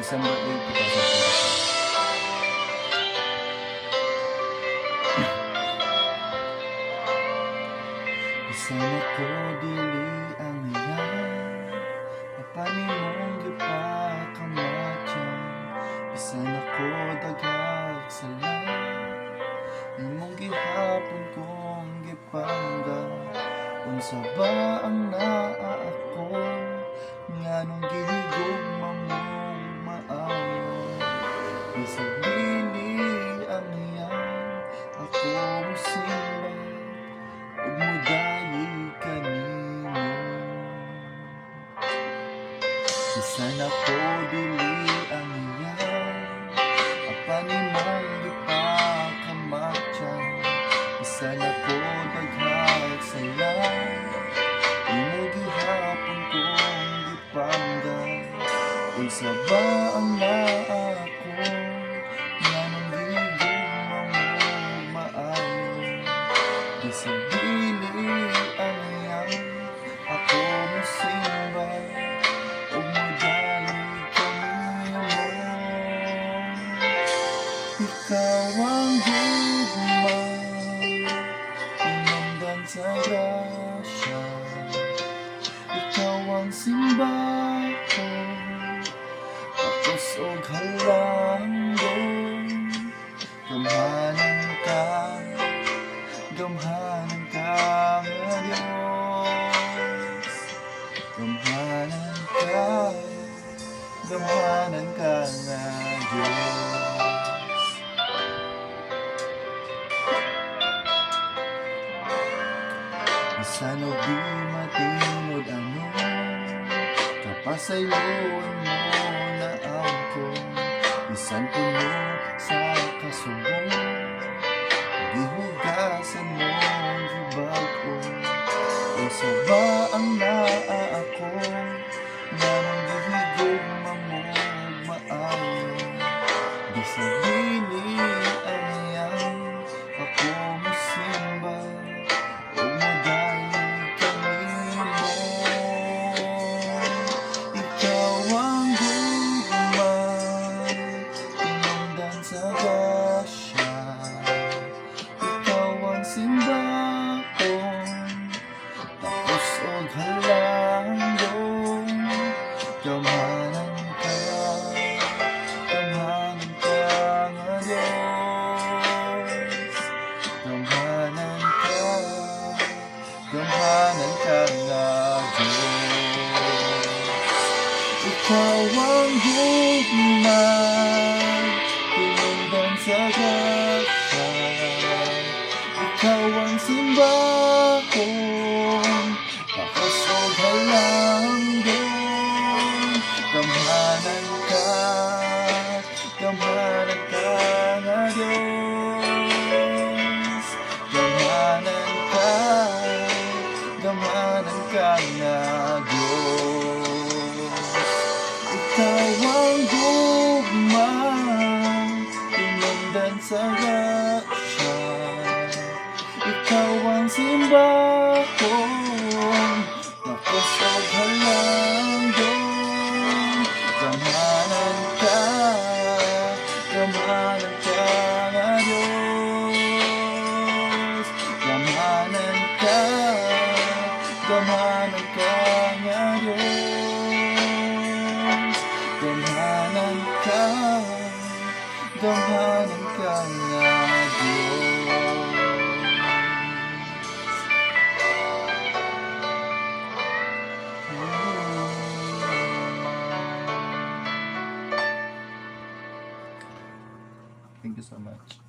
December 8, 2025. Bisan ako dili ang iyan, mapanimong gipakamatyan. Bisan ako dagag sala, imong gihapon kong gipangga. Unsa ba ang naa ako, nganong gihigugma mong maayo. Bisag dili ang iyan, ako musimba ug mudayi kanimo. Bisan ako dili ang iyan, mapanimong gipakamatyan. Bisan ako daghag sala, imong gihapon kong gipangga. Unsa ba ang naa ako, nganong gihigugma mong maayo. Bisag dili ang iyan, ako musimba ug mudayi kanimo. Ikaw ang gugma, pinungdan sa grasya. Ikaw ang simba ko, tapos og halangdon. Gamhanan ka, gamhanan ka nga Diyos. Gamhanan ka, gamhanan ka nga Diyos. Bisan og di matinod ano, kapasayloon mo na ako. Bisan puno sa kasubong, gihugasan mo gibag-o. Unsa ba ang naa ako, nganong gihigugma mo maayo. Bisag dili ang iyan, ako musimba ug mudayi kanimo. Ikaw ang gugma, pinungdan sa grasya. Ikaw ang simbahon, tapos og halangdon. Gamhanan ka, gamhanan ka nga Diyos. Gamhanan ka, gamhanan ka nga Diyos. Ikaw ang gugma, pinungdan sa grasya. Ikaw ang simbahon, tapos og halangdon. Gamhanan ka, gamhanan ka nga Diyos. Gamhanan ka, gamhanan ka nga Diyos. Ikaw ang gugma, pinungdan sa grasya. Ikaw ang simbahon, tapos og halangdon. Gamhanan ka, gamhanan ka nga Diyos. Gamhanan ka, gamhanan ka nga Diyos. Gamhanan ka, gamhanan ka nga Diyos. Thank you so much.